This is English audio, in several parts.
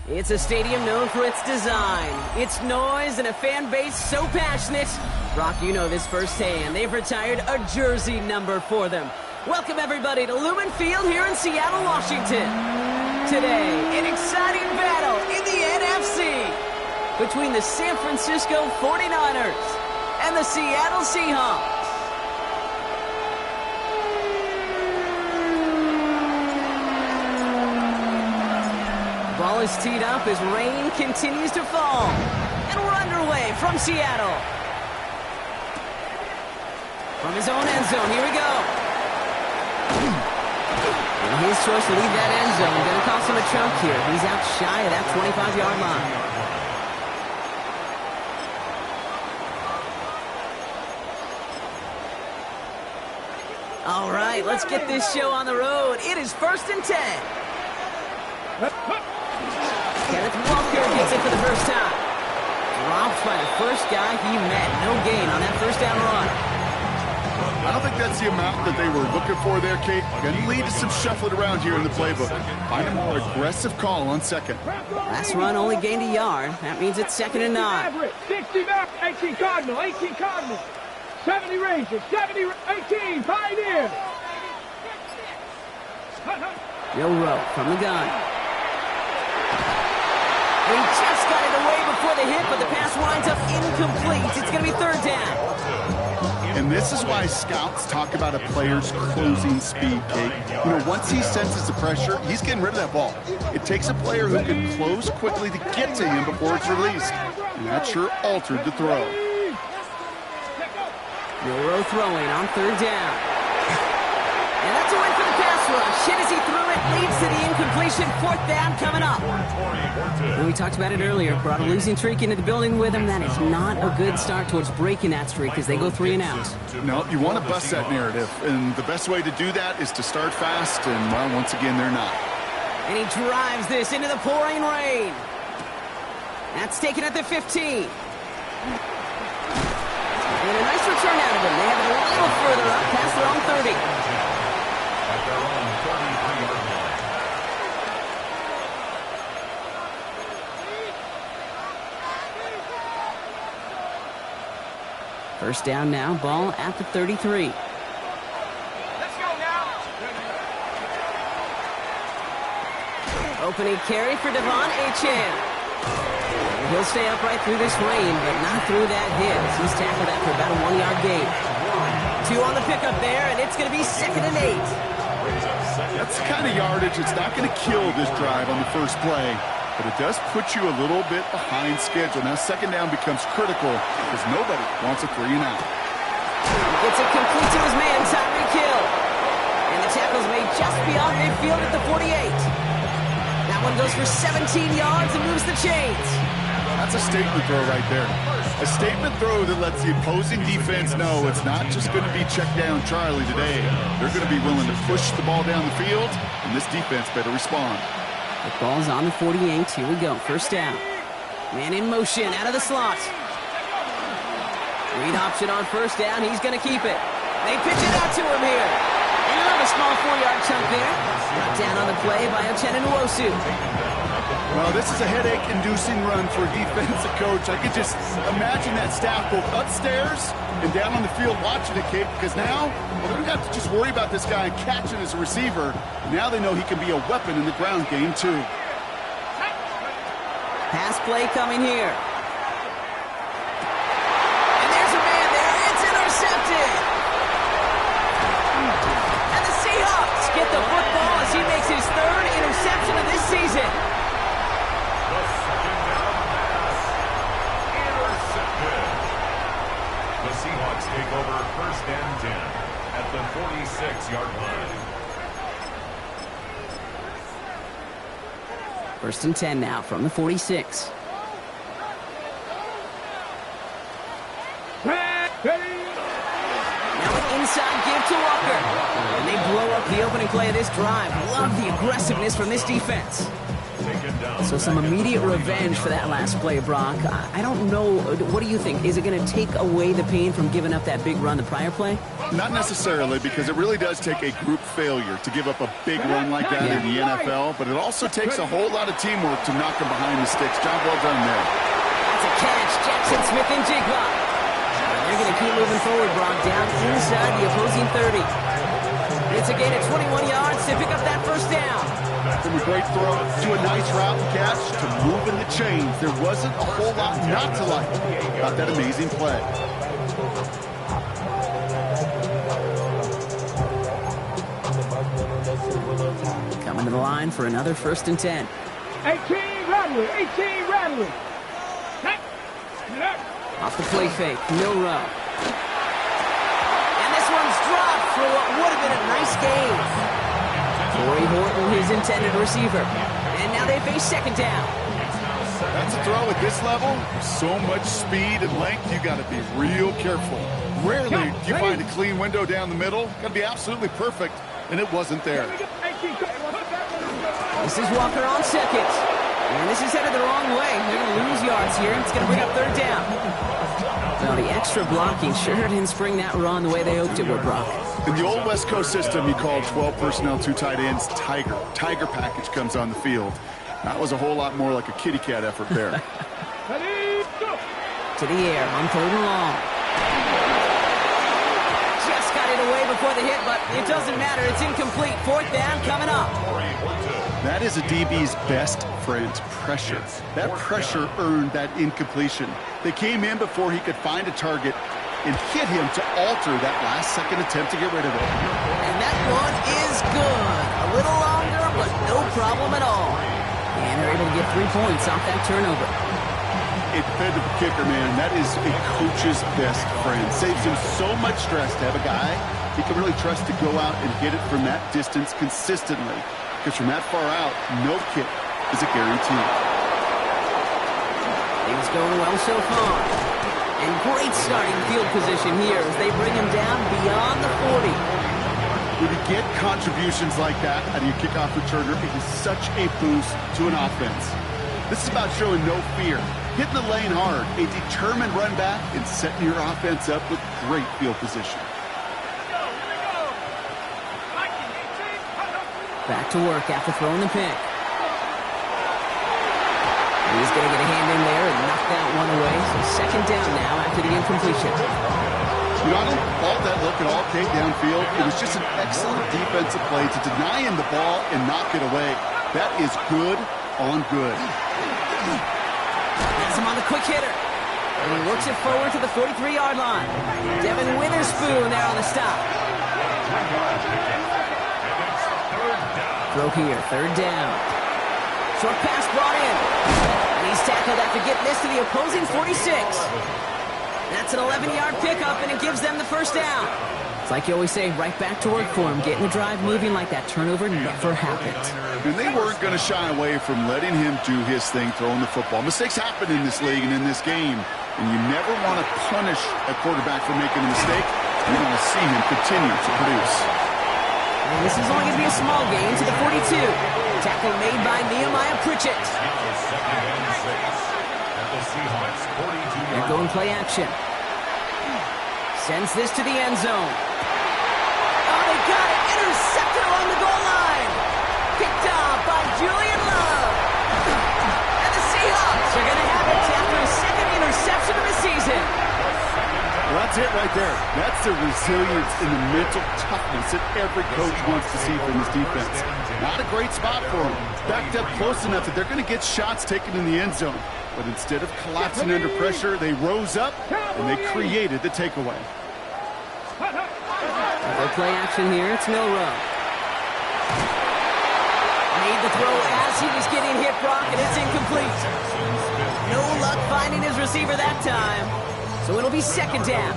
It's a stadium known for its design, its noise, and a fan base so passionate. Brock, you know this firsthand. They've retired a jersey number for them. Welcome, everybody, to Lumen Field here in Seattle, Washington. Today, an exciting battle in the NFC between the San Francisco 49ers and the Seattle Seahawks. Ball is teed up as rain continues to fall. And we're underway from Seattle. From his own end zone, here we go. And his choice to leave that end zone going to cost him a chunk here. He's out shy of that 25-yard line. All right, let's get this show on the road. It is 1st and 10. Kenneth Walker gets it for the first time. Dropped by the first guy he met. No gain on that first down run. I don't think that's the amount that they were looking for there, Kate. Going to lead to some shuffling around here in the playbook. Find a more aggressive call on second. Last run only gained a yard. That means it's 2nd and 9. 60 back, 18 Cardinal, 18 Cardinal. 70 Rangers, 70, 18 Pioneer. Joe Rowe from the gun. He just got it away before the hit, but the pass winds up incomplete. It's going to be 3rd down. And this is why scouts talk about a player's closing speed, Kate. You know, once he senses the pressure, he's getting rid of that ball. It takes a player who can close quickly to get to him before it's released. And that sure altered the throw. Joe Rowe throwing on 3rd down. And that's a win for the pass rush. Hit as he threw it, leads to the incompletion. 4th down coming up. And we talked about it earlier. Brought a losing streak into the building with him. That is not a good start towards breaking that streak as they go 3 and out. No, you want to bust that narrative. And the best way to do that is to start fast. And, well, once again, they're not. And he drives this into the pouring rain. That's taken at the 15. And a nice return out of him. They have it a little further up past their own 30. At their own 33-yard line. First down now, ball at the 33. Let's go now. Opening carry for Devon Achane. He'll stay upright through this rain, but not through that hit. He's tackled after about a 1-yard gain. 2 on the pickup there, and it's going to be 2nd and 8. That's the kind of yardage that's not going to kill this drive on the first play, but it does put you a little bit behind schedule. Now 2nd down becomes critical because nobody wants a 3 and out. Gets it complete to his man, Tyreek Hill. And the tackle's made just beyond midfield at the 48. That one goes for 17 yards and moves the chains. That's a statement throw right there. A statement throw that lets the opposing defense know it's not just going to be check down Charlie today. They're going to be willing to push the ball down the field, and this defense better respond. The ball's on the 48. Here we go. First down. Man in motion out of the slot. Read option on first down. He's going to keep it. They pitch it out to him here. And a small 4-yard chunk there. Brought down on the play by Uchenna Nwosu. Well, this is a headache-inducing run for a defensive coach. I could just imagine that staff both upstairs and down on the field watching it, Kate, because now they don't have to just worry about this guy catching as a receiver. Now they know he can be a weapon in the ground game, too. Pass play coming here. And there's a man there. It's intercepted. And the Seahawks get the football as he makes his 3rd interception of this season. The 2nd down pass. Intercepted. The Seahawks take over 1st and 10 at the 46-yard line. 1st and 10 now from the 46. Now an inside give to Walker. And they blow up the opening play of this drive. Love the aggressiveness from this defense. So some immediate revenge for that last play, Brock. I don't know. What do you think? Is it going to take away the pain from giving up that big run the prior play? Not necessarily, because it really does take a group failure to give up a big run like that in the NFL, but it also takes a whole lot of teamwork to knock them behind the sticks. Job well done there. That's a catch. Jackson Smith and Jigba. They're going to keep moving forward, Brock, down inside the opposing 30. It's a gain of 21 yards to pick up that first down. From a great throw to a nice route and catch to moving the chains. There wasn't a whole lot not to like about that amazing play. Coming to the line for another 1st and 10. 18 Radley, 18 Radley. Off the play fake, Milrow. And this one's dropped for what would have been a nice game. Corey Horton, his intended receiver. And now they face 2nd down. That's a throw at this level. So much speed and length, you got to be real careful. Rarely do you find a clean window down the middle. Got to be absolutely perfect, and it wasn't there. This is Walker on 2nd. And this is headed the wrong way. They're going to lose yards here. It's going to bring up 3rd down. Well, the extra blocking sure didn't spring that run the way they hoped it would, Brock. In the old West Coast system, you called 12 personnel, 2 tight ends, Tiger. Tiger package comes on the field. That was a whole lot more like a kitty cat effort there. To the air on 3rd and long. Just got it away before the hit, but it doesn't matter. It's incomplete. 4th down coming up. That is a DB's best friend, pressure. That pressure earned that incompletion. They came in before he could find a target and hit him to alter that last-second attempt to get rid of it. And that one is good. A little longer, but no problem at all. And they're able to get 3 points off that turnover. A dependable kicker, man. That is a coach's best friend. Saves him so much stress to have a guy he can really trust to go out and hit it from that distance consistently. Because from that far out, no kick is a guarantee. Things going well so far. And great starting field position here as they bring him down beyond the 40. When you get contributions like that out of your kickoff returner, it is such a boost to an offense. This is about showing no fear, hitting the lane hard, a determined run back, and setting your offense up with great field position. Back to work after throwing the pick. He's going to get a hand in there and knock that one away. So 2nd down now after the incompletion. You know, I don't fault that look at all, Kate, downfield. It was just an excellent defensive play to deny him the ball and knock it away. That is good on good. That's him on the quick hitter. And he works it forward to the 43-yard line. Devin Witherspoon there on the stop. Throw here, 3rd down. Short pass brought in. And he's tackled after getting this to the opposing 46. That's an 11-yard pickup, and it gives them the 1st down. It's like you always say, right back to work for him. Getting the drive moving like that turnover never happened. And they weren't going to shy away from letting him do his thing, throwing the football. Mistakes happen in this league and in this game. And you never want to punish a quarterback for making a mistake. You want to see him continue to produce. And this is only going to be a small gain to the 42. Tackle made by Nehemiah Pritchett. They're going play action. Sends this to the end zone. Oh, they got it. Intercepted along the goal line. Picked off by Julian Love. And the Seahawks are going to have it after a 2nd interception of the season. Well, that's it right there. That's the resilience and the mental toughness that every coach wants to see from his defense. Not a great spot for him. Backed up close enough that they're going to get shots taken in the end zone. But instead of collapsing under pressure, they rose up and they created the takeaway. They'll play action here. It's Milrow. Made the throw as he was getting hit, Brock, and it's incomplete. No luck finding his receiver that time. So it'll be 2nd down.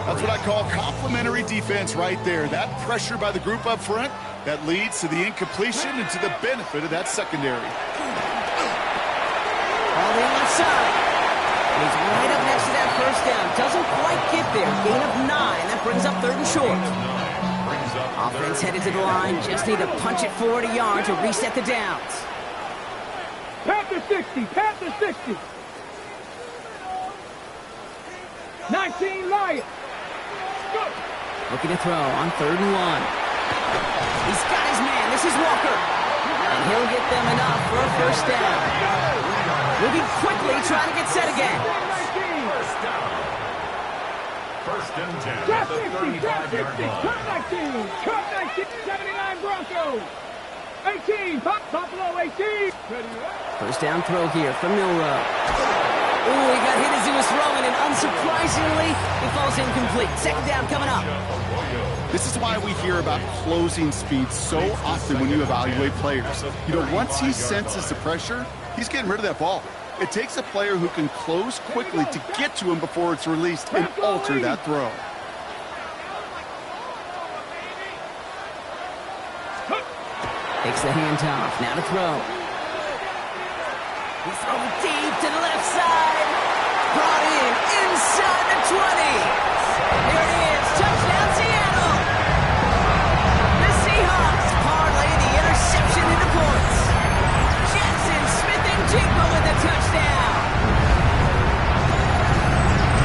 That's what I call complimentary defense right there. That pressure by the group up front, that leads to the incompletion and to the benefit of that secondary. All the outside. He's right up next to that 1st down. Doesn't quite get there. Gain of 9. That brings up 3rd and short. Offense headed to the line. Just need to punch it forward a yard to reset the downs. Panther 60. Panther 60. 19 Lions. Go. Looking to throw on 3rd and 1. He's got his man. This is Walker. And he'll get them enough for a first down. Moving quickly, trying to get set again. First down. First and 10. Drop At the 60. Drop 60. 35-yard Cut line. 19. Cut 19. 79 Broncos. 18. Buffalo 18. First down throw here from Milrow. Ooh, he got hit as he was throwing, and unsurprisingly, he falls incomplete. Second down coming up. This is why we hear about closing speed so often when you evaluate players. You know, once he senses the pressure, he's getting rid of that ball. It takes a player who can close quickly to get to him before it's released and alter that throw. Takes the handoff. Now to throw. He's throwing deep to the left side. Brought in inside the 20. Here it is. Touchdown, Seattle. The Seahawks parlay the interception into points. Jackson, Smith, and Jigba with the touchdown.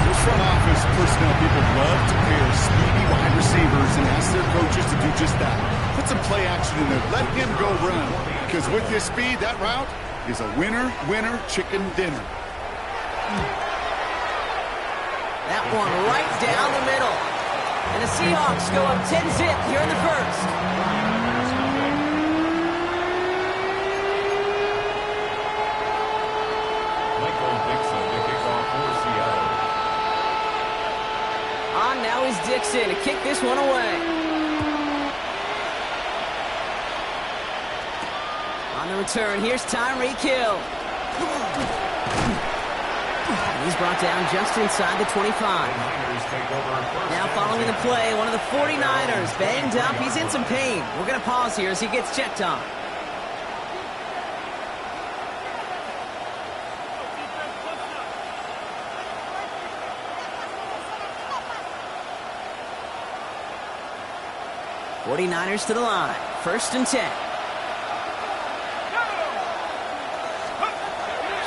Those front office personnel people love to pair speedy wide receivers and ask their coaches to do just that. Put some play action in there. Let him go run. Because with his speed, that route is a winner, chicken dinner. That one right down the middle. And the Seahawks go up 10-zip here in the first. Michael Dixon to kick off for Seattle. On now is Dixon to kick this one away. On the return, here's Tyreek Hill. And he's brought down just inside the 25. Now following the play, one of the 49ers banged up. He's in some pain. We're going to pause here as he gets checked on. '49ers to the line. 1st and 10.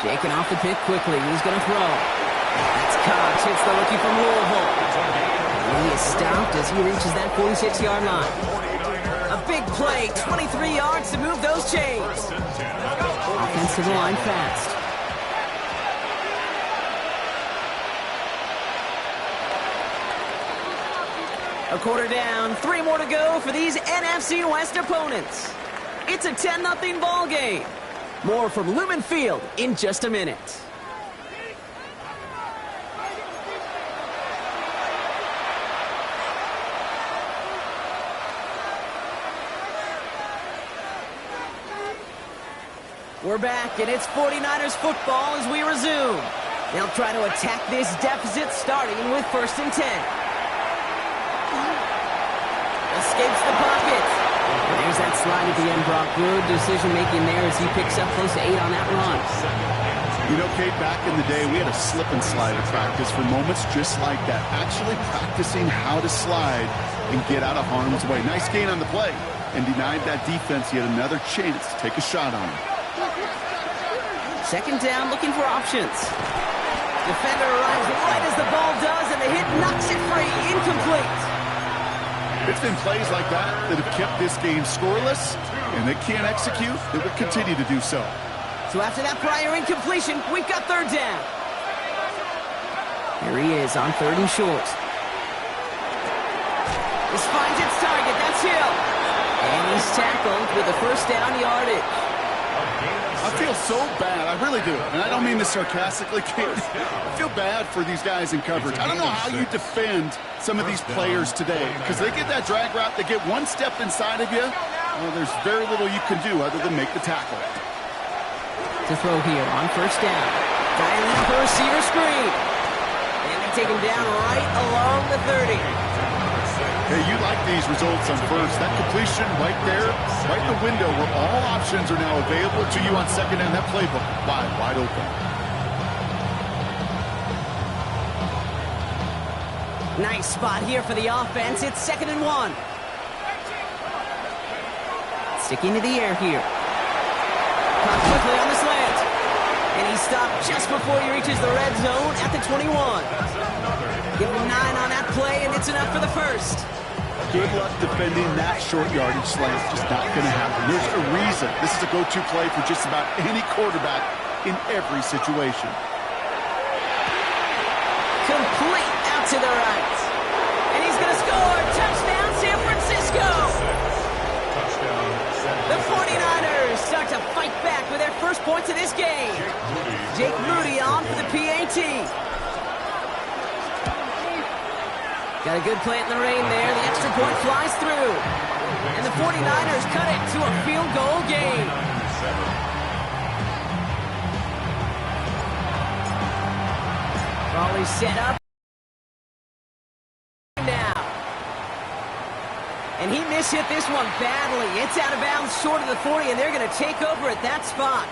Shaking off the pick quickly. He's going to throw. That's Cox. Hits the rookie from Louisville. And he is stopped as he reaches that 46-yard line. A big play. 23 yards to move those chains. Offensive line fast. A quarter down. 3 more to go for these NFC West opponents. It's a 10-0 ball game. More from Lumen Field in just a minute. We're back, and it's 49ers football as we resume. They'll try to attack this deficit starting with 1st and 10. Escapes the pocket. There's that slide at the end, Brock. Good decision-making there as he picks up close to 8 on that run. You know, Kate, back in the day, we had a slip and slide at practice for moments just like that. Actually practicing how to slide and get out of harm's way. Nice gain on the play and denied that defense yet another chance to take a shot on him. 2nd down, looking for options. Defender arrives right as the ball does, and the hit knocks it free. Incomplete. It's been plays like that that have kept this game scoreless, and they can't execute. They will continue to do so. So after that prior incompletion, we've got 3rd down. Here he is on 3rd and short. This finds its target. That's Hill. And he's tackled with a 1st down yardage. I feel so bad. I really do. And I don't mean this sarcastically, Kate. I feel bad for these guys in coverage. I don't know how you defend some of these players today, because they get that drag route, they get one step inside of you, well, there's very little you can do other than make the tackle. To throw here on 1st down. Dialing for a receiver screen. And they take him down right along the 30. Hey, you like these results on 1st. That completion right there, right in the window where all options are now available to you on 2nd down. That playbook wide open. Nice spot here for the offense. It's 2nd and 1. Sticking to the air here. Caught quickly on the slant. stop just before he reaches the red zone at the 21. Give him 9 on that play, and it's enough for the first. Good luck defending that short yardage slant. Just not going to happen. There's a reason this is a go-to play for just about any quarterback in every situation. Complete out to the right. And he's going to score. Touchdown, San Francisco. The 49ers start to fight back with their first points of this game. Jake Moody on for the PAT. Got a good play in the rain there. The extra point flies through. And the 49ers cut it to a field goal game. Ball is set up. Now. And he mishit this one badly. It's out of bounds short of the 40, and they're going to take over at that spot.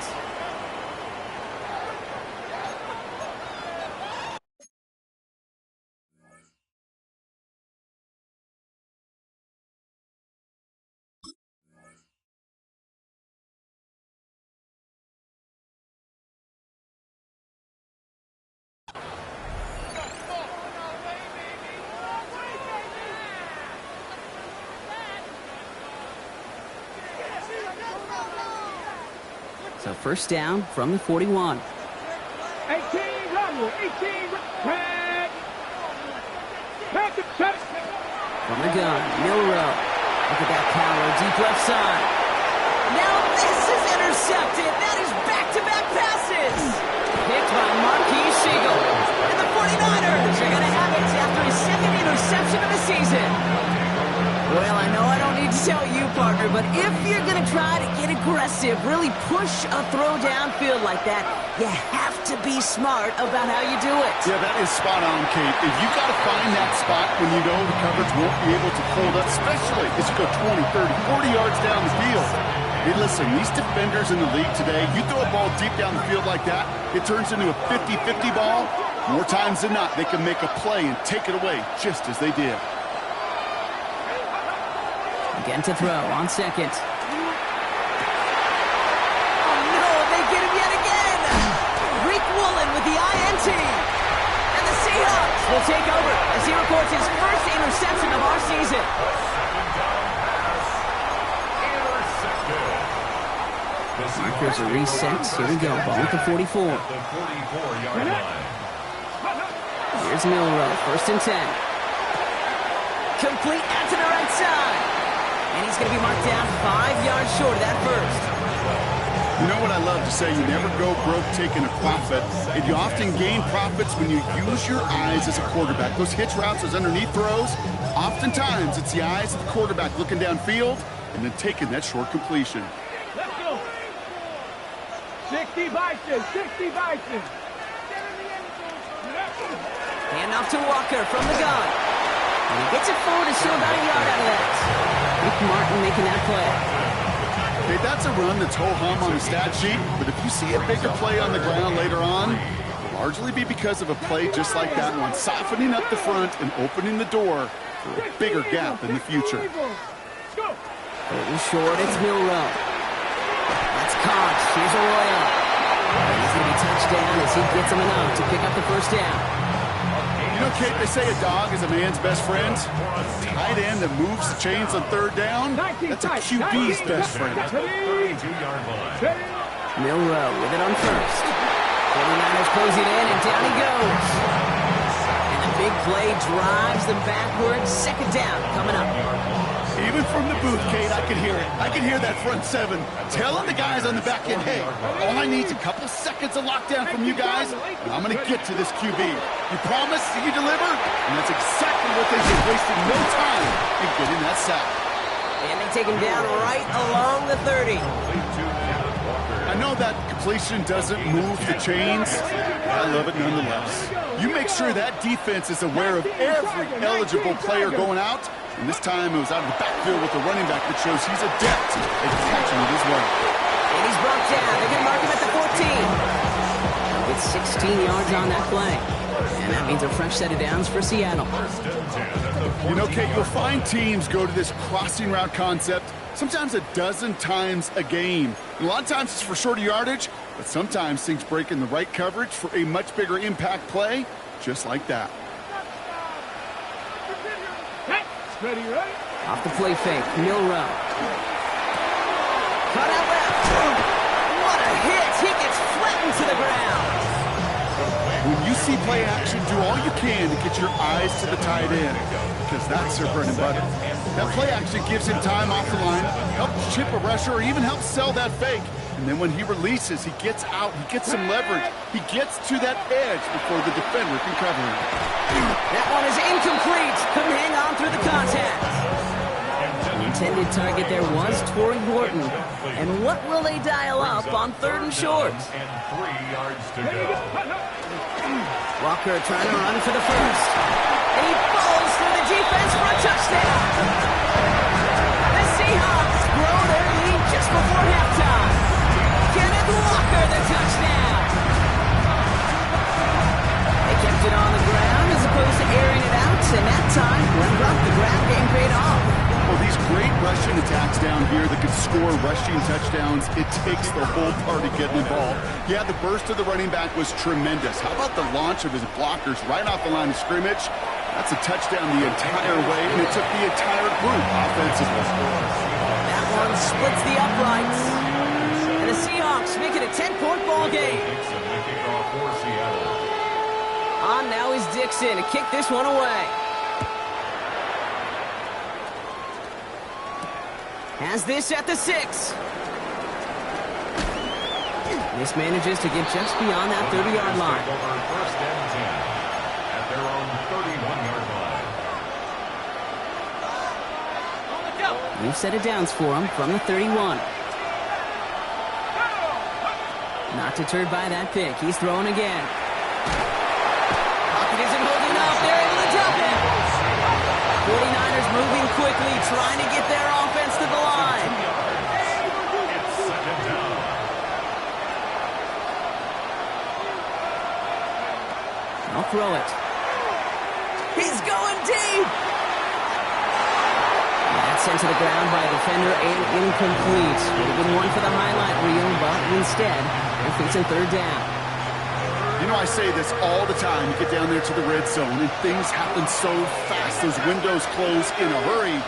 So first down from the 41. 18, run, 18, tag. From the gun, Milrow. Look at that power, deep left side. Now this is intercepted. That is back-to-back passes. Picked by Marquise Siegel. And the 49ers are going to have it after his second interception of the season. Well, I know I don't need to tell you, partner, but if you're going to try to get aggressive, really push a throw downfield like that, you have to be smart about how you do it. Yeah, that is spot on, Kate. If you've got to find that spot when you know the coverage won't be able to hold up, especially as you go 20, 30, 40 yards down the field. Hey, listen, these defenders in the league today, you throw a ball deep down the field like that, it turns into a 50-50 ball. More times than not, they can make a play and take it away just as they did. Again to throw on second. Oh no, they get him yet again! Reek Woolen with the INT. And the Seahawks will take over as he records his first interception of our season. Markers are reset. Here we go. Ball at the 44. Here's Milrow. First and 10. Complete out to the right side. And he's going to be marked down 5 yards short of that first. You know what I love to say? You never go broke taking a profit. And you often gain profits when you use your eyes as a quarterback. Those hitch routes, those underneath throws, oftentimes it's the eyes of the quarterback looking downfield and then taking that short completion. Let's go. 60 Bison, 60 Bison. Hand off to Walker from the gun. And he gets it forward to show about a yard out of that. Rick Martin making that play. Hey, that's a run that's ho-hum on the stat sheet, but if you see a bigger play on the ground later on, it'll largely be because of a play just like that one, softening up the front and opening the door for a bigger gap in the future. Over short, it's Milrow. That's Cox. Here's Arroyo. And he's going to be touched down as he gets him enough to pick up the first down. You know, Kate, they say a dog is a man's best friend. Tight end that moves the chains on third down, that's a QB's best friend. Milrow with it on first. 49ers close it in, and down he goes. And the big play drives them backwards. Second down coming up. Even from the booth, Kate, I could hear it. I could hear that front seven telling the guys on the back end, hey, all I need is a couple seconds of lockdown from you guys, and I'm going to get to this QB. You promise you deliver? And that's exactly what they did, wasting no time in getting that sack. And they take him down right along the 30. I know that completion doesn't move the chains, but I love it nonetheless. You make sure that defense is aware of every eligible player going out, and this time it was out of the backfield with the running back that shows he's adept at catching it as well. And he's brought down. They're going to mark him at the 14. It's 16 yards on that play. And that means a fresh set of downs for Seattle. You know, Kate, you'll find teams go to this crossing route concept sometimes a dozen times a game. And a lot of times it's for shorter yardage, but sometimes things break in the right coverage for a much bigger impact play, just like that. Ready, ready? Off the play fake, Milrow. Cut out left. What a hit! He gets flattened to the ground. When you see play action, do all you can to get your eyes to the tight end, because that's their bread and butter. That play action gives him time off the line, helps chip a rusher, or even helps sell that fake. And then when he releases, he gets out, he gets some leverage, he gets to that edge before the defender can cover him. That one is incomplete. Couldn't hang on through the contact. The intended target there was Torrey Horton. And what will they dial up on 3rd and short? And 3 yards to go. Walker trying to run for the first. And he falls through the defense for a touchdown. The Seahawks grow their lead just before halftime. Kenneth Walker, the touchdown. They kept it on the ground as opposed to airing it out, and that time, when brought the ground game paid off. Well, these great rushing attacks down here that could score rushing touchdowns, it takes the whole party getting involved. Yeah, the burst of the running back was tremendous. How about the launch of his blockers right off the line of scrimmage? That's a touchdown the entire way, and it took the entire group offensively. That one splits the uprights. And the Seahawks make it a 10-point ball game. Dixon, the kickoff for Seattle. On now is Dixon to kick this one away. Has this at the 6. Mismanages to get just beyond that 30-yard line. Over 1st and 10 at their own 31-yard line. New set of downs for him from the 31. Not deterred by that pick. He's throwing again. Pocket isn't holding up. They're able to drop it. 49ers moving quickly, trying to get their offense to the line. It's 2nd down. I'll throw it. He's going deep. That's sent to the ground by a defender and incomplete. Would have been one for the highlight reel, but instead, they're facing 3rd down. You know, I say this all the time. You get down there to the red zone, and things happen so fast. Those windows close in a hurry.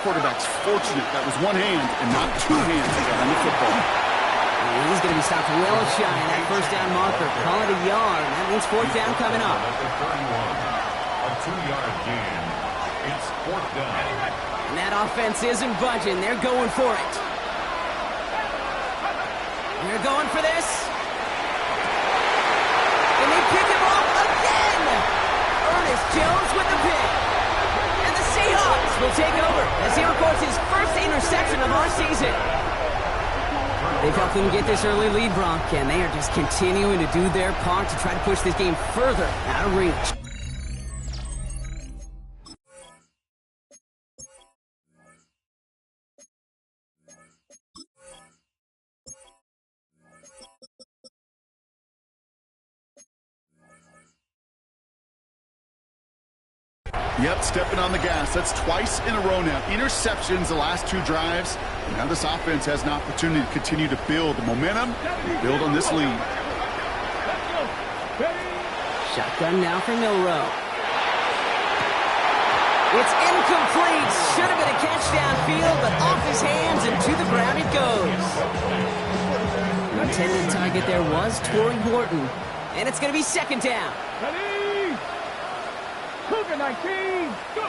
Quarterback's fortunate that was one hand and not 2 hands that got on the football. And he's going to be stopped well shy of that 1st down marker. Call it a yard. That means 4th down coming up. At the 31, a 2-yard gain. It's 4th down. And that offense isn't budging. They're going for it. They're going for this. And they pick him off again. Ernest Jones with the pick. And the Seahawks will take over as he records his first interception of our season. They've helped them get this early lead, Brock, and they are just continuing to do their part to try to push this game further out of reach. Yep, stepping on the gas. That's twice in a row now. Interceptions the last 2 drives. Now this offense has an opportunity to continue to build the momentum and build on this lead. Shotgun now for Milrow. It's incomplete. Should have been a catch downfield, but off his hands and to the ground it goes. The intended target there was Torrey Horton, and it's going to be 2nd down. Ready? Cougar 19. Go.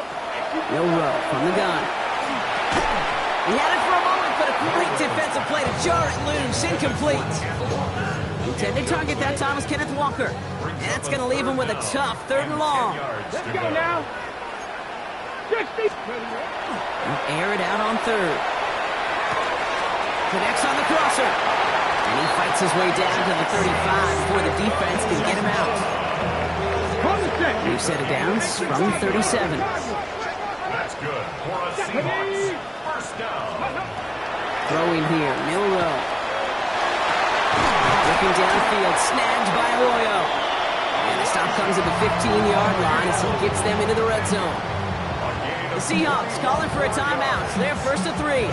Milrow from the gun. He had it for a moment, but a great defensive play to jar it loose. Incomplete. Intended target that time was Kenneth Walker. And that's going to leave him with a tough 3rd and long. Let's go now. 60. He'll air it out on 3rd. Connects on the crosser. And he fights his way down to the 35 before the defense can get him out. New set of downs from the 37. That's good for a Seahawks 1st down. Throwing here, Milrow. Looking downfield, snagged by Arroyo. And the stop comes at the 15-yard line as he gets them into the red zone. The Seahawks calling for a timeout. So they're first to 3.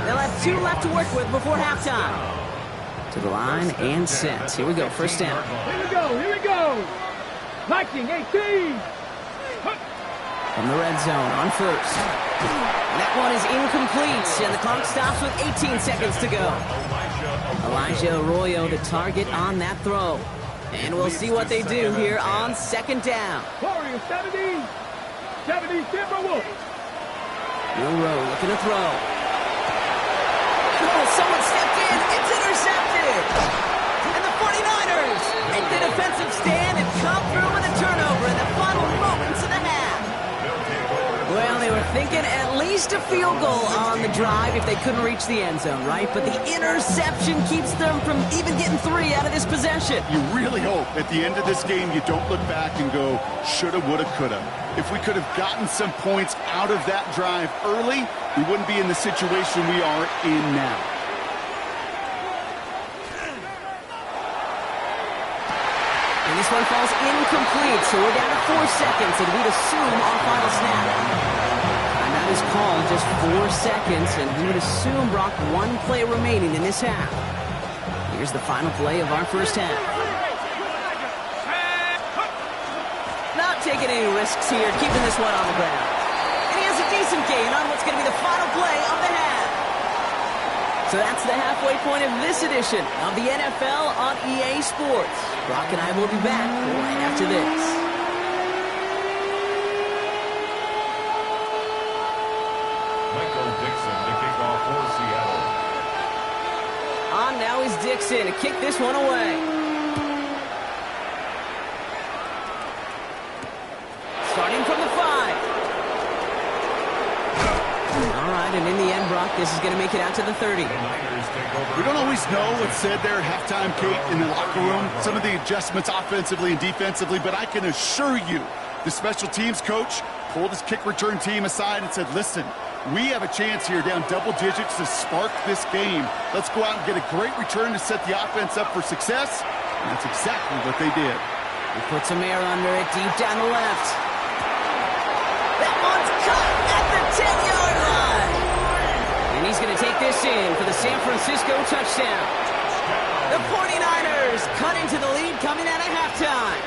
They'll have 2 left to work with before halftime. To the line and set. Here we go, first down. Here we go. Viking 18. From the red zone on first. That one is incomplete, and the clock stops with 18 seconds to go. Elijah Arroyo, the target on that throw. And we'll see what they do here on second down. Warriors 70 Timberwolves. Milrow looking to throw. Oh, someone stepped in. It's intercepted. And the 49ers make the defensive stand and come through with a turnover in the final moments of the half. Well, they were thinking at least a field goal on the drive if they couldn't reach the end zone, right? But the interception keeps them from even getting 3 out of this possession. You really hope at the end of this game you don't look back and go, shoulda, woulda, coulda. If we could have gotten some points out of that drive early, we wouldn't be in the situation we are in now. And this one falls incomplete, so we're down to 4 seconds, and we'd assume our final snap. Timeout is called, just 4 seconds, and we would assume, Brock, 1 play remaining in this half. Here's the final play of our first half. Not taking any risks here, keeping this one on the ground. And he has a decent gain on what's going to be the final play of the half. So that's the halfway point of this edition of the NFL on EA Sports. Brock and I will be back right after this. Michael Dixon to kick off for Seattle. On now is Dixon to kick this one away. Starting from the 5. All right, and in the end, Brock, this is going to make it out to the 30. We don't always know what's said there at halftime, Kate, in the locker room. Some of the adjustments offensively and defensively, but I can assure you the special teams coach pulled his kick return team aside and said, listen, we have a chance here down double digits to spark this game. Let's go out and get a great return to set the offense up for success. And that's exactly what they did. He puts some air under it deep down the left. That one's caught at the 10-yard line. And he's going to take this in for the San Francisco touchdown. The 49ers cut into the lead coming out of halftime.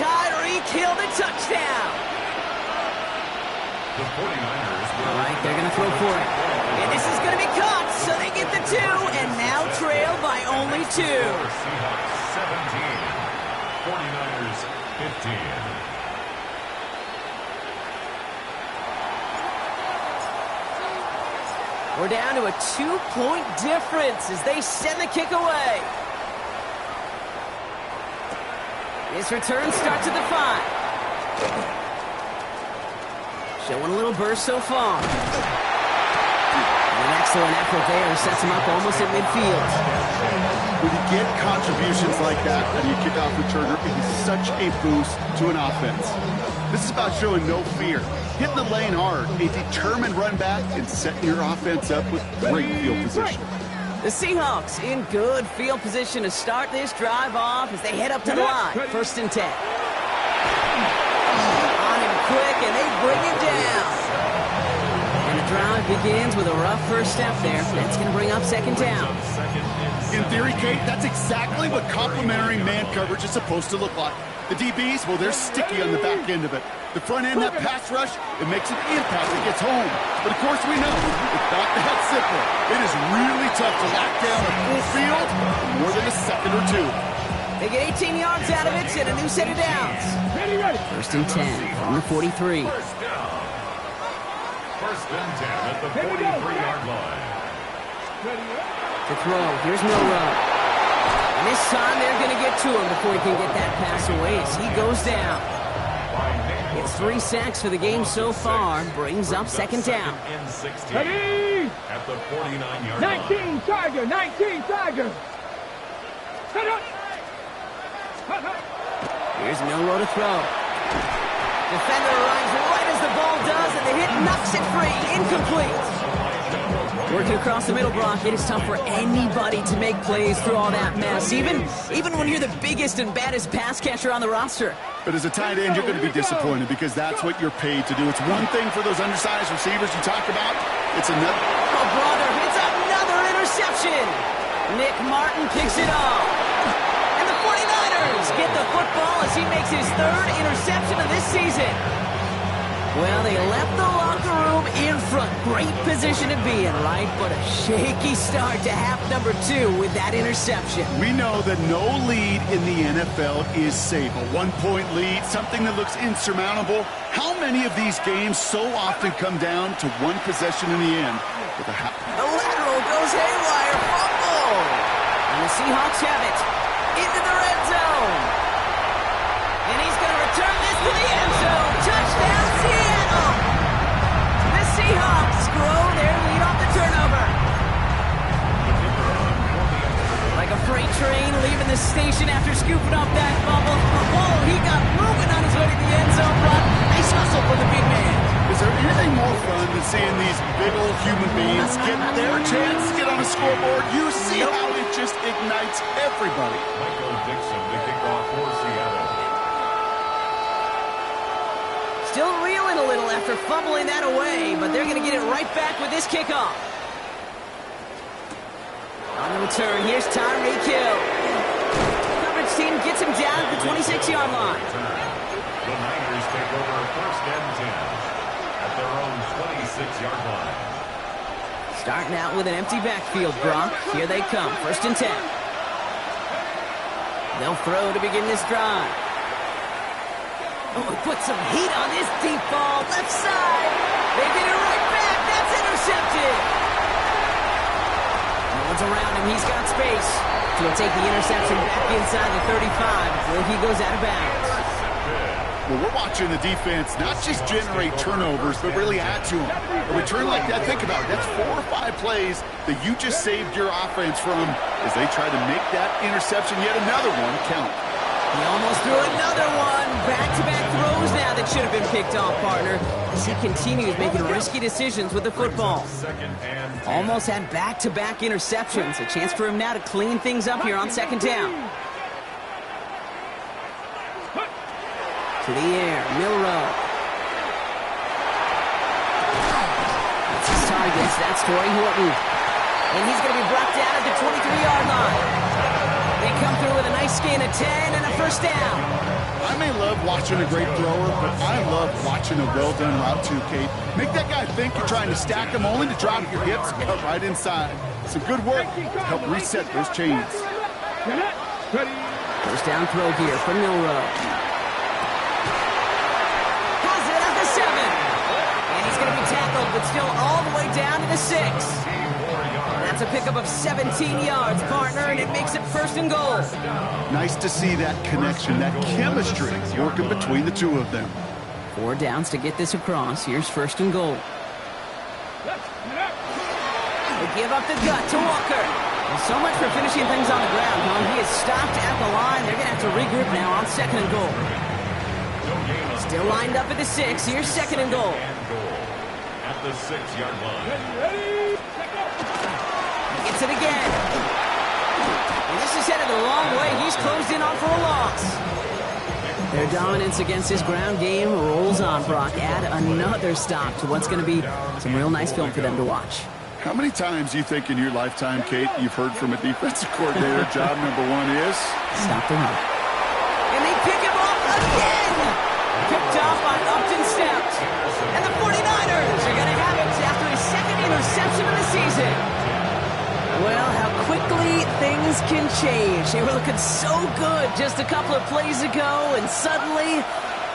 Tyreek Hill the touchdown. The 49ers. All right, they're going to throw for it. And this is going to be caught, so they get the 2 and now trail by only 2. Seahawks 17. 49ers 15. We're down to a 2-point difference as they send the kick away. This return starts at the 5. Showing a little burst so far. And an excellent effort there sets him up almost at midfield. When you get contributions like that and you kick off returner, it is such a boost to an offense. This is about showing no fear, hitting the lane hard, a determined run back, and setting your offense up with great field position. The Seahawks in good field position to start this drive off as they head up to the line. First and 10. On him quick, and they bring him down. And the drive begins with a rough first step there. That's going to bring up second down. In theory, Kate, that's exactly what complementary man coverage is supposed to look like. The DBs, well, they're sticky on the back end of it. The front end, that pass rush, it makes an impact. It gets home. But, of course, we know it's not that simple. It is really tough to lock down a full field for more than a second or 2. They get 18 yards out of it and a new set of downs. First and 10 from the 43. First down. First and 10 at the 43-yard line. To throw, here's Milrow. And this time they're going to get to him before he can get that pass away as he goes down. It's 3 sacks for the game so far. Brings up second down. Ready? At the 49-yard 19 Tiger, 19 Tiger. Set up. Here's Milrow to throw. Defender arrives right as the ball does, and the hit knocks it free. Incomplete. Working across the middle, Brock, it is tough for anybody to make plays through all that mess, even when you're the biggest and baddest pass catcher on the roster. But as a tight end, you're going to be disappointed because that's what you're paid to do. It's one thing for those undersized receivers you talk about. It's another. Oh, brother, it's another interception. Nick Martin picks it off. And the 49ers get the football as he makes his third interception of this season. Well, they left the locker room in front. Great position to be in, right? But a shaky start to half number 2 with that interception. We know that no lead in the NFL is safe. A one-point lead, something that looks insurmountable. How many of these games so often come down to one possession in the end? With a lateral goes haywire. Fumble! And the Seahawks have it into the red zone. And he's going to return this to the end zone. Touchdown, Seattle! The Seahawks grow their lead off the turnover. Like a freight train leaving the station after scooping up that fumble. Oh, he got moving on his way to the end zone, but nice hustle from the big man. Is there anything more fun than seeing these big old human beings get their chance to get on a scoreboard? You see how it just ignites everybody. Michael Dixon to kick off for Seattle. Still reeling a little after fumbling that away, but they're going to get it right back with this kickoff. On the return, here's Tyreek Hill. Coverage team gets him down at the 26-yard line. The Niners take over first and 10 at their own 26-yard line. Starting out with an empty backfield, Brock. Here they come, first and 10. They'll throw to begin this drive. Oh, put some heat on this deep ball, left side. They get it right back. That's intercepted. No one's around him. He's got space. So he'll take the interception back inside the 35 before he goes out of bounds. Well, we're watching the defense not just generate turnovers, but really add to them. A return like that, think about it. That's 4 or 5 plays that you just saved your offense from as they try to make that interception, yet another one, count. He almost threw another one. Back-to-back throws now that should have been picked off, partner. As he continues making risky decisions with the football. Almost had back-to-back interceptions. A chance for him now to clean things up here on second down. To the air, Milrow. That's his target. That's Torrey Horton. And he's going to be brought down at the 23-yard line. They come through with a nice gain of 10 and a first down. I may love watching a great thrower, but I love watching a well-done route too, Kate. Make that guy think you're trying to stack him only to drop your hips and cut right inside. Some good work to help reset those chains. Ready. First down throw here for Milrow. Has it at the 7. And he's going to be tackled, but still all the way down to the 6. That's a pickup of 17 yards, partner, and it makes it first and goal. Nice to see that connection, that chemistry working between the two of them. 4 downs to get this across. Here's first and goal. They give up the gut to Walker. Well, so much for finishing things on the ground, huh? He is stopped at the line. They're going to have to regroup now on second and goal. Still lined up at the 6. Here's second and goal. At the 6-yard line. Ready. Gets it again. And this is headed the wrong way. He's closed in on for a loss. Their dominance against his ground game rolls on, Brock. Add another stop to what's going to be some real nice film for them to watch. How many times do you think in your lifetime, Kate, you've heard from a defensive coordinator, job number 1 is? Stop the run. And they pick him off again. Picked off by Upton Stout. And the 49ers are going to have it after his second interception of the season. Well, how quickly things can change. They were looking so good just a couple of plays ago, and suddenly,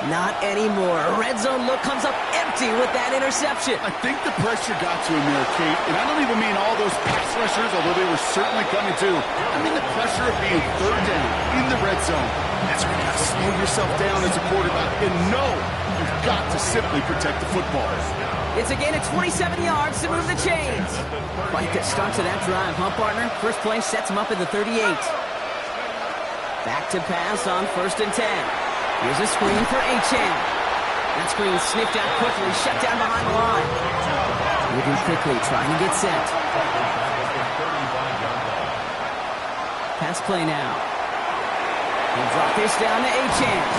not anymore. A red zone look comes up empty with that interception. I think the pressure got to him there, Kate, and I don't even mean all those pass rushers, although they were certainly coming too. I mean the pressure of being third down in the red zone. That's where you got to slow yourself down as a quarterback and know you've got to simply protect the football. It's a gain of 27 yards to move the chains. Quite the start to that drive, huh, partner? First play sets him up in the 38. Back to pass on first and 10. Here's a screen for Achane. That screen sniffed out quickly, shut down behind the line. Moving quickly, trying to get set. Pass play now. He'll drop this down to Achane.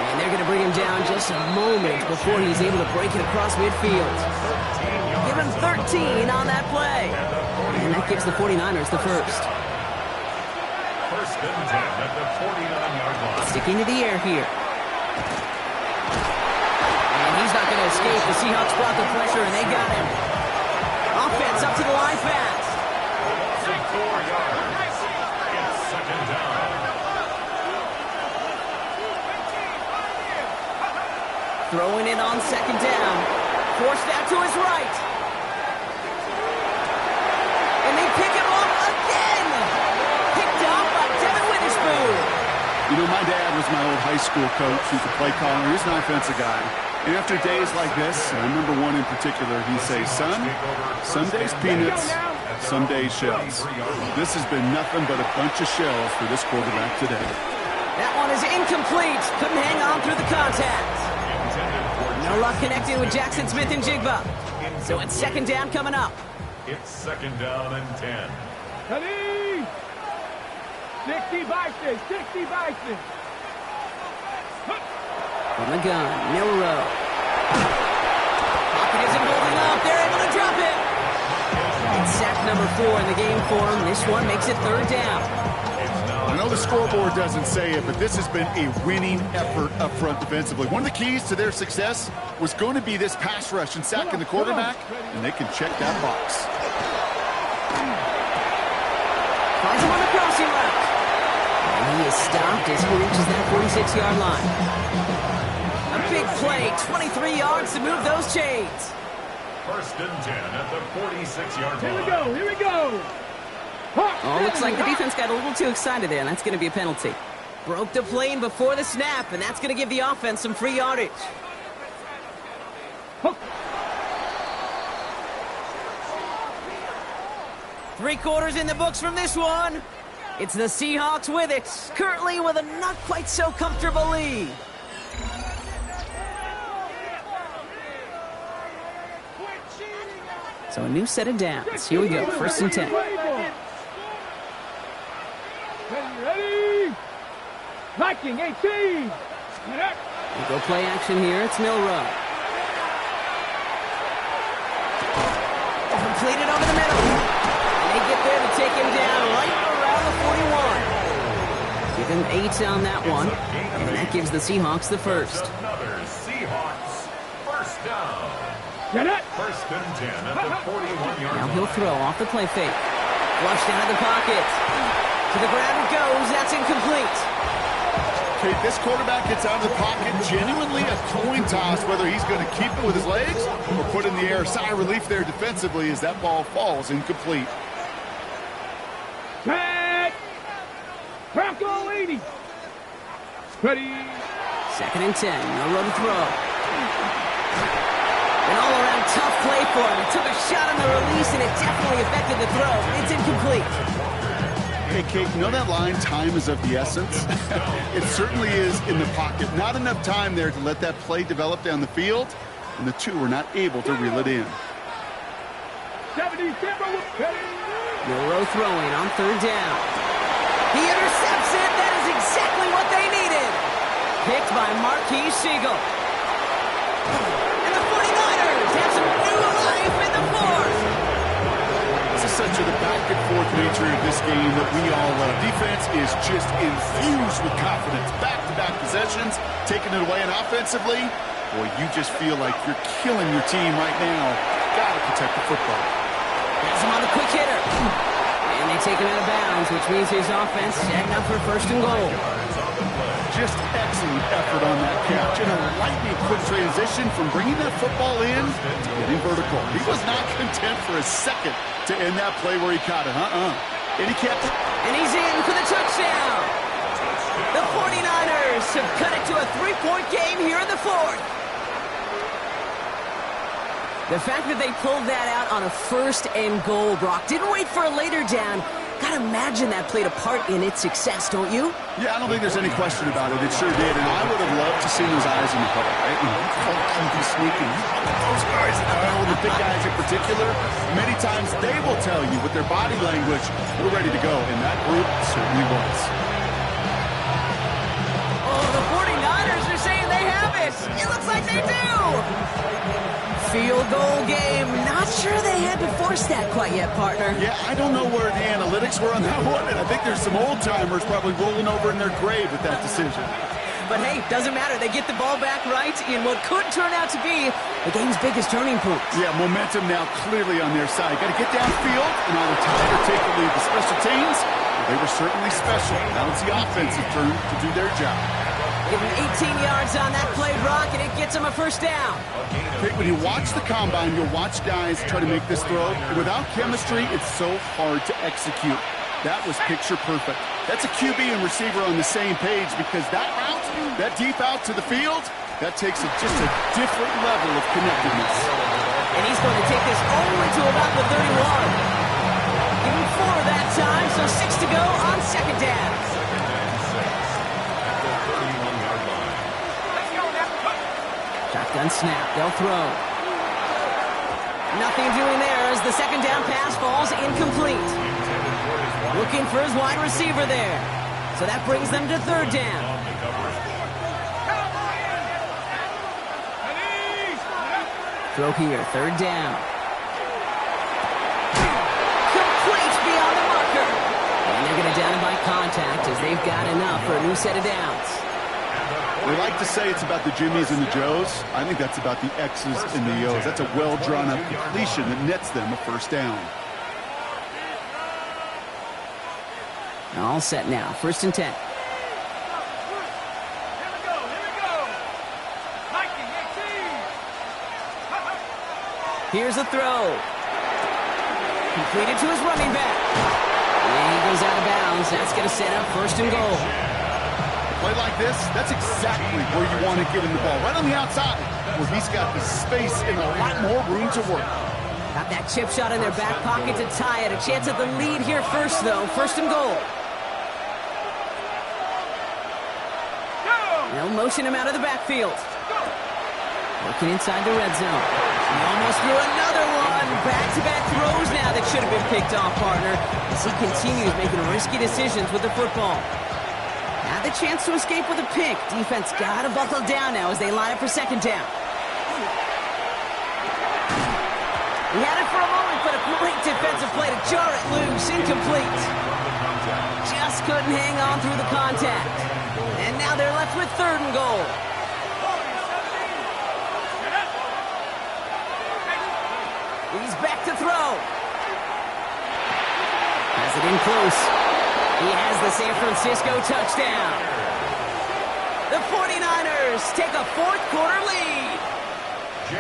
And they're going to bring him down just a moment before he's able to break it across midfield. Give him 13 on that play. And that gives the 49ers the first. First and 10 at the 49-yard line. Sticking to the air here. And he's not going to escape. The Seahawks brought the pressure, and they got him. Offense up to the line fast. 4 yards. It's second down. Throwing it on second down. Forced out to his right. And they pick him up again. Picked up by Devin Witherspoon. You know, my dad was my old high school coach. He's a play caller. He's an offensive guy. And after days like this, and I remember one in particular, he'd say, son, some days peanuts, some days shells. This has been nothing but a bunch of shells for this quarterback today. That one is incomplete. Couldn't hang on through the contact. No luck connecting with Jackson Smith and Jigba. So it's second down coming up. It's second down and 10. Ready? 60 Bison, 60 Bison. From the gun, Milrow. Pocket isn't holding up. They're able to drop it. It's sack number 4 in the game for him. This one makes it third down. I know the scoreboard doesn't say it, but this has been a winning effort up front defensively. One of the keys to their success was going to be this pass rush and sacking the quarterback, and they can check that box. Finds him on the crossing route. And he is stopped as he reaches that 46-yard line. A big play, 23 yards to move those chains. First and 10 at the 46-yard line. Here we go, here we go. Oh, looks like the defense got a little too excited there, and that's going to be a penalty. Broke the plane before the snap, and that's going to give the offense some free yardage. Three quarters in the books from this one. It's the Seahawks with it, currently with a not quite so comfortable lead. So a new set of downs. Here we go, first and 10. Ready? Viking 18. We'll go play action here. It's Milrow. Completed over the middle. And they get there to take him down right around the 41. Give him 8 on that one. And that gives the Seahawks the first. Another Seahawks first down. Get it? First and 10 at the 41-yard Now line. he'll throw off the play fake. Flushed out of the pocket. To the ground it goes. That's incomplete. Okay, this quarterback gets out of the pocket. Genuinely a coin toss whether he's going to keep it with his legs or put in the air. Sigh of relief there defensively as that ball falls incomplete. Set. Bronco 80. Ready? Second and 10. No room to throw. An all-around tough play for him. He took a shot on the release, and it definitely affected the throw. It's incomplete. Hey, Kate, you know that line, time is of the essence? It certainly is in the pocket. Not enough time there to let that play develop down the field, and the two were not able to reel it in. 70 Milrow throwing on third down. He intercepts it. That is exactly what they needed. Picked by Marquise Siegel. And the 49ers have some new life in the fourth. This is such the back-and-forth nature of this game that we all love. Defense is just infused with confidence. Back-to-back possessions, taking it away, and offensively, boy, you just feel like you're killing your team right now. Got to protect the football. Has him on the quick hitter. And they take him out of bounds, which means his offense setting up for first and goal. Just excellent effort on that catch. And a lightning quick transition from bringing that football in to getting vertical. He was not content for a second to end that play where he caught it. And he kept it. And he's in for the touchdown. The 49ers have cut it to a 3-point game here in the fourth. The fact that they pulled that out on a first and goal, Brock, didn't wait for a later down, Gotta imagine that played a part in its success, don't you? Yeah, I don't think there's any question about it. It sure did, and I would have loved to see those eyes in the huddle, right? You know, it's called QB sneaking. Those guys in the huddle, the big guys in particular, many times they will tell you with their body language, we're ready to go, and that group certainly was. Oh, the 49ers are saying they have it. It looks like they do. Field goal game. Not sure they had to force that quite yet, partner. Yeah, I don't know where the analytics were on that one, and I think there's some old-timers probably rolling over in their grave with that decision. But hey, doesn't matter. They get the ball back right in what could turn out to be the game's biggest turning point. Yeah, momentum now clearly on their side. Got to get downfield and either tie or take the lead. The special teams, well, they were certainly special. Now it's the offensive turn to do their job. Give him 18 yards on that play, Brock, and it gets him a first down. Okay, when you watch the combine, you'll watch guys try to make this throw. Without chemistry, it's so hard to execute. That was picture perfect. That's a QB and receiver on the same page because that route, that deep out to the field, that takes just a different level of connectedness. And he's going to take this all the way to about the 31. Give him 4 that time, so 6 to go on second down. Shotgun snap, they'll throw. Nothing doing there as the second down pass falls incomplete. Looking for his wide receiver there. So that brings them to third down. Throw here, third down. Complete beyond the marker. And they're going to down him by contact as they've got enough for a new set of downs. We like to say it's about the Jimmies and the Joes. I think that's about the X's and the O's. That's a well-drawn-up completion that nets them a first down. All set now, 1st and 10. Here's a throw. Completed to his running back. And he goes out of bounds. That's going to set up 1st and goal. Play like this, that's exactly where you want to give him the ball. Right on the outside, where he's got the space and a lot more room to work. Got that chip shot in their back pocket to tie it. A chance at the lead here first, though. 1st and goal. They'll motion him out of the backfield. Working inside the red zone. He almost threw another one. Back-to-back throws now that should have been picked off, partner, as he continues making risky decisions with the football. Had the chance to escape with a pick. Defense got to buckle down now as they line up for second down. He had it for a moment, but a great defensive play to jar it loose. Incomplete. Just couldn't hang on through the contact. And now they're left with 3rd and goal. He's back to throw. Has it in close. He has the San Francisco touchdown. The 49ers take a 4th quarter lead.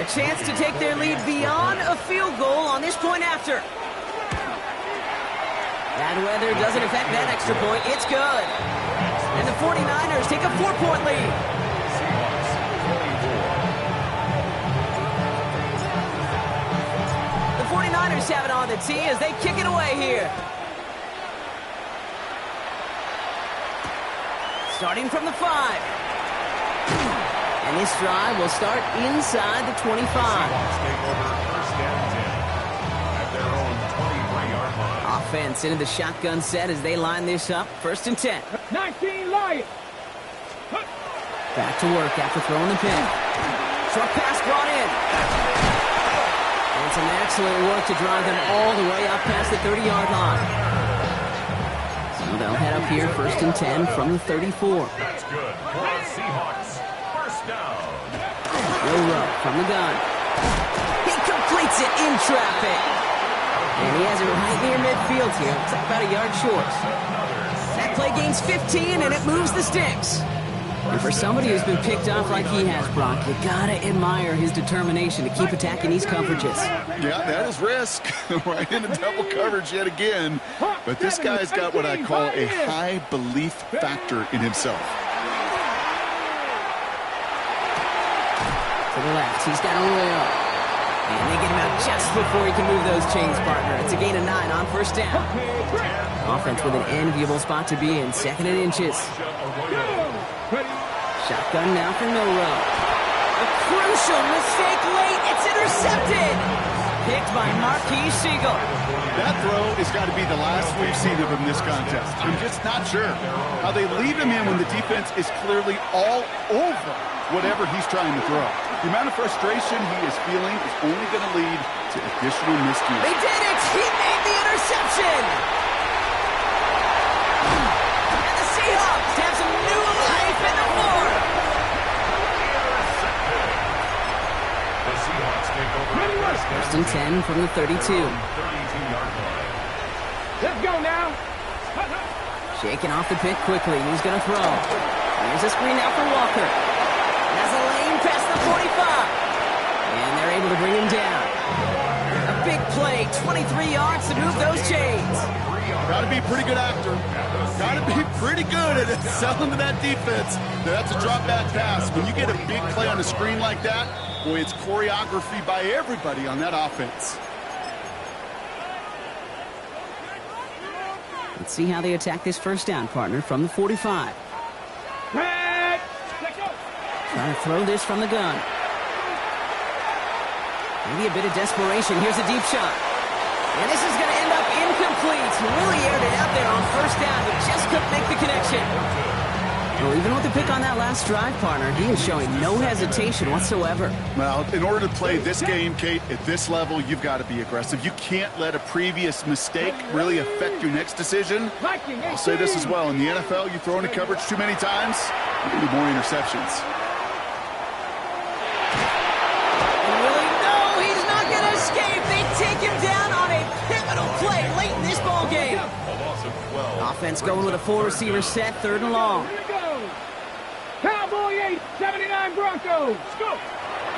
A chance to take their lead beyond a field goal on this point after. Bad weather doesn't affect that extra point. It's good. And the 49ers take a 4-point lead. The 49ers have it on the tee as they kick it away here. Starting from the 5. And this drive will start inside the 25. Offense into the shotgun set as they line this up. 1st and 10. 19 Lions. Back to work after throwing the pin. Short pass brought in. And some excellent work to drive them all the way up past the 30-yard line. So they'll head up here 1st and 10 from the 34. That's good. Seahawks. First down. Rowe from the gun. He completes it in traffic. And he has it right near midfield here. It's about a yard short. That play gains 15, and it moves the sticks. And for somebody who's been picked off like he has, Brock, you gotta admire his determination to keep attacking these coverages. Yeah, that is risk. Right into double coverage yet again. But this guy's got what I call a high belief factor in himself. To the left, he's got a roll up. And they get him out just before he can move those chains, partner. It's a gain of 9 on first down. Offense with an enviable spot to be in, 2nd and inches. Shotgun now for Milrow. A crucial mistake late. It's intercepted. Picked by Marquis Siegel. That throw has got to be the last we've seen of him this contest. I'm just not sure how they leave him in when the defense is clearly all over whatever he's trying to throw. The amount of frustration he is feeling is only going to lead to additional miscues. They did it! He made the interception! And the Seahawks have some new life in the fourth! The Seahawks take over First and 10 from the 32. 32-yard line. Let's go now. Shaking off the pick quickly. He's going to throw. Here's a screen out for Walker. Has a lane past the 45. And they're able to bring him down. A big play, 23 yards to move those chains. Got to be a pretty good actor. Got to be pretty good at selling to that defense. That's a drop back pass. When you get a big play on a screen like that, boy, it's choreography by everybody on that offense. Let's see how they attack this first down, partner, from the 45. Trying to throw this from the gun. Maybe a bit of desperation. Here's a deep shot. And this is going to end up incomplete. Really aired it out there on first down, but just couldn't make the connection. Well, even with the pick on that last drive, partner, he is showing no hesitation whatsoever. Well, in order to play this game, Kate, at this level, you've got to be aggressive. You can't let a previous mistake really affect your next decision. I'll say this as well. In the NFL, you throw into coverage too many times, you can do more interceptions. And really, no, he's not going to escape. They take him down on a pivotal play late in this ball game. Offense going with a 4-receiver set, 3rd and long. Cowboy 8, 79 Broncos. Go.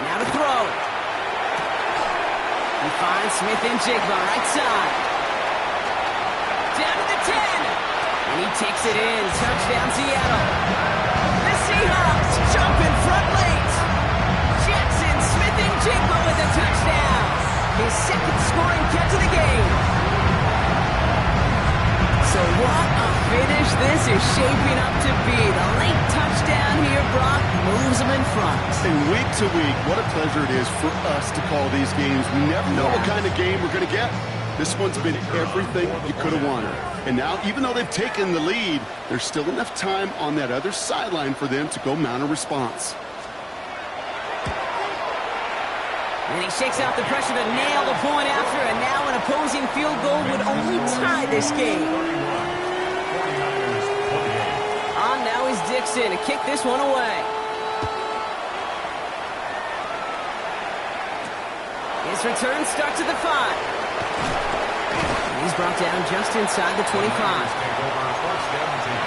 Now to throw. He finds Smith and Jigba right side. Down to the 10. And he takes it in. Touchdown Seattle. The Seahawks jump in front late. Jackson, Smith and Jigba with a touchdown. His 2nd scoring catch of the game. So what a finish this is shaping up to be. The late touchdown here, Brock, moves them in front. And week to week, what a pleasure it is for us to call these games. We never know what kind of game we're going to get. This one's been everything you could have wanted. And now, even though they've taken the lead, there's still enough time on that other sideline for them to go mount a response. And he shakes out the pressure to nail the point after, and now an opposing field goal would only tie this game. On now is Dixon to kick this one away. His return starts at the 5. And he's brought down just inside the 25. Take over first and 10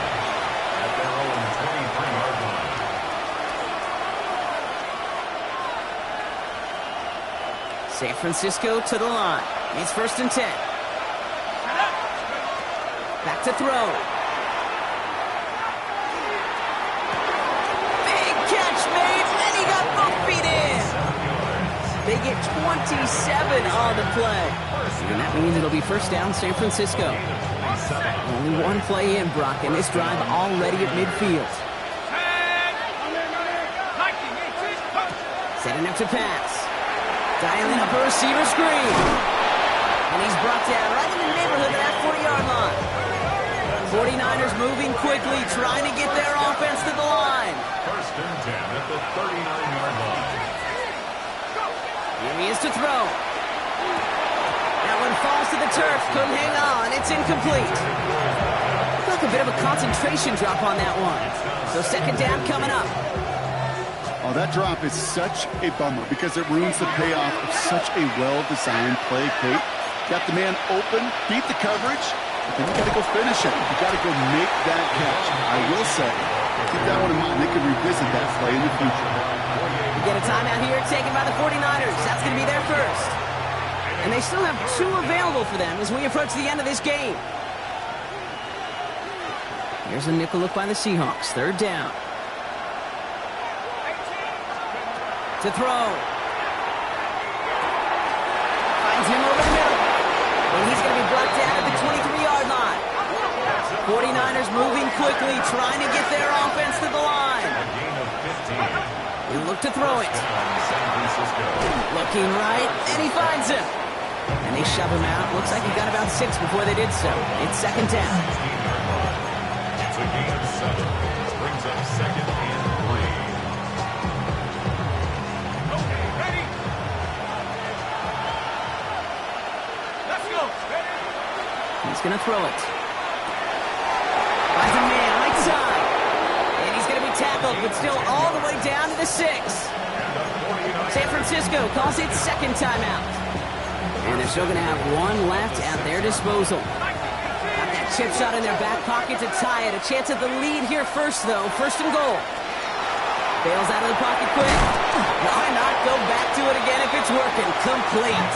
at their own 23-yard line. San Francisco to the line. It's 1st and 10. Back to throw. Big catch made, and he got both feet in. They get 27 on the play. And that means it'll be first down San Francisco. Only one play in, Brock, and this drive already at midfield. Setting up to pass. Dialing up a receiver screen. And he's brought down right in the neighborhood of that 40-yard line. 49ers moving quickly, trying to get their offense to the line. First and 10 at the 39-yard line. Here he is to throw. That one falls to the turf. Couldn't hang on. It's incomplete. Looked like a bit of a concentration drop on that one. So 2nd down coming up. Oh, that drop is such a bummer because it ruins the payoff of such a well-designed play, Kate. Got the man open, beat the coverage, but then you got to go finish it. You got to go make that catch. I will say, keep that one in mind. They can revisit that play in the future. We get a timeout here taken by the 49ers. That's going to be their first. And they still have 2 available for them as we approach the end of this game. Here's a nickel look by the Seahawks. 3rd down. To throw. 49ers moving quickly, trying to get their offense to the line. A gain of 15. He'll look to throw it. San Francisco. Looking right, and he finds him. And they shove him out. Looks like he got about 6 before they did so. It's second down. 16-yard line. It's a gain of 7. Brings up second and 3. Okay, ready? Let's go. Ready? He's going to throw it. Finds a man, right side. And he's going to be tackled, but still all the way down to the 6. San Francisco calls it second timeout. And they're still going to have one left at their disposal. Got that chip shot in their back pocket to tie it. A chance at the lead here first, though. First and goal. Bails out of the pocket quick. Why not go back to it again if it's working? Complete.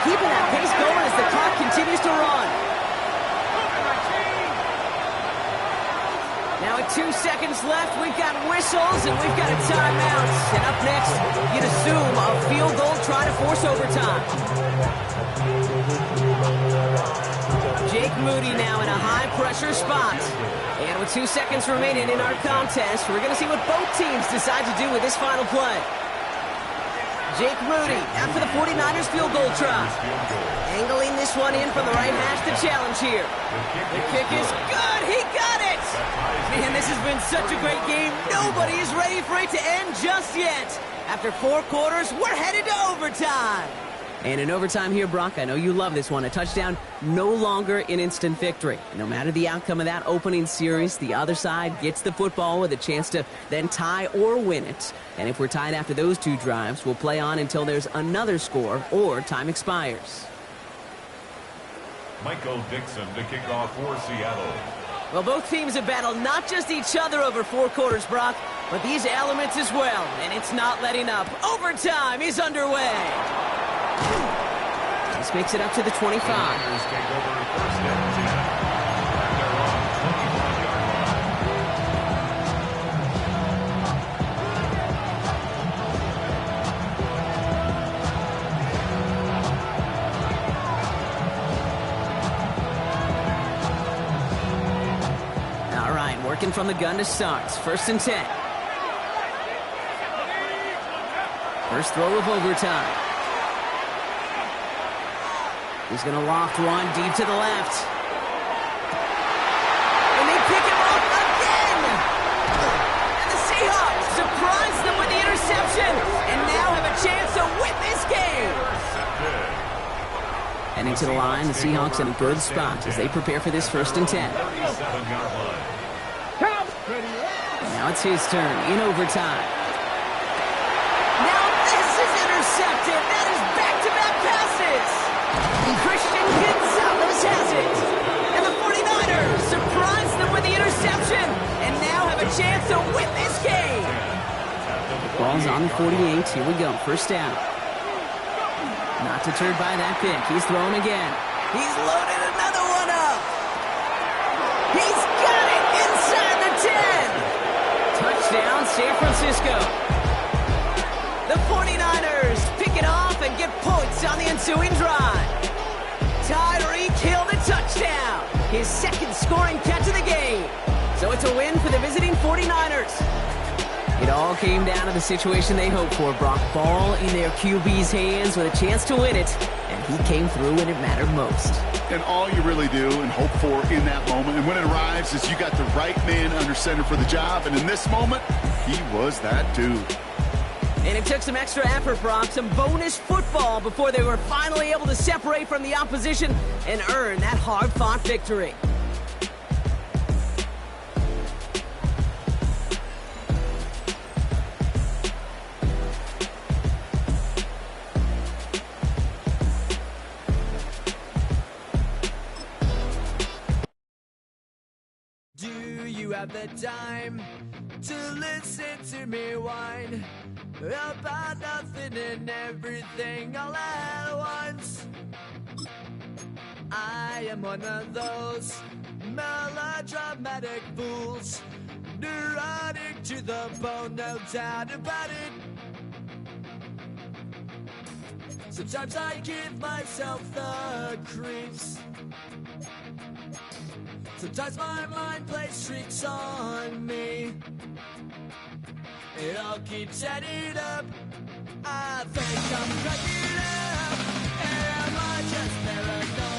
Keeping that pace going as the clock continues to run. Now with 2 seconds left, we've got whistles and we've got a timeout. And up next, you'd assume a field goal try to force overtime. Jake Moody now in a high-pressure spot. And with 2 seconds remaining in our contest, we're going to see what both teams decide to do with this final play. Jake Moody after the 49ers field goal try. Angling this one in from the right hash to challenge here. The kick is good. He got it. Man, this has been such a great game. Nobody is ready for it to end just yet. After 4 quarters, we're headed to overtime. And in overtime here, Brock, I know you love this one. A touchdown, no longer an instant victory. No matter the outcome of that opening series, the other side gets the football with a chance to then tie or win it. And if we're tied after those 2 drives, we'll play on until there's another score or time expires. Michael Dixon to kick off for Seattle. Well, both teams have battled not just each other over 4 quarters, Brock, but these elements as well. And it's not letting up. Overtime is underway. This makes it up to the 25. Take over first and 10. At their own 25-yard line. All right, working from the gun to start. First and 10. First throw of overtime. He's going to loft one deep to the left. And they pick him off again! And the Seahawks surprise them with the interception and now have a chance to win this game! Heading to the line, the Seahawks in a good spot as they prepare for this first and 10. 37-yard line. Now it's his turn in overtime. Now this is intercepted! That is back-to-back passes! Christian Gonzalez has it. And the 49ers surprise them with the interception and now have a chance to win this game. Ball's on the 48. Here we go. First down. Not deterred by that pick. He's throwing again. He's loaded another one up. He's got it inside the 10. Touchdown, San Francisco. The 49ers pick it off and get points on the ensuing drive. Tyreek Hill the touchdown. His second scoring catch of the game. So it's a win for the visiting 49ers. It all came down to the situation they hoped for, Brock. Ball in their QB's hands with a chance to win it. And he came through when it mattered most. And all you really do and hope for in that moment, and when it arrives, is you got the right man under center for the job. And in this moment, he was that dude. And it took some extra effort, Brock, some bonus football before they were finally able to separate from the opposition and earn that hard-fought victory. Do you have the time to listen to me whine about nothing and everything all at once? I am one of those melodramatic fools, neurotic to the bone, no doubt about it. Sometimes I give myself the creeps. Sometimes my mind plays tricks on me. It all keeps adding up. I think I'm cracking up. Am I just paranoid?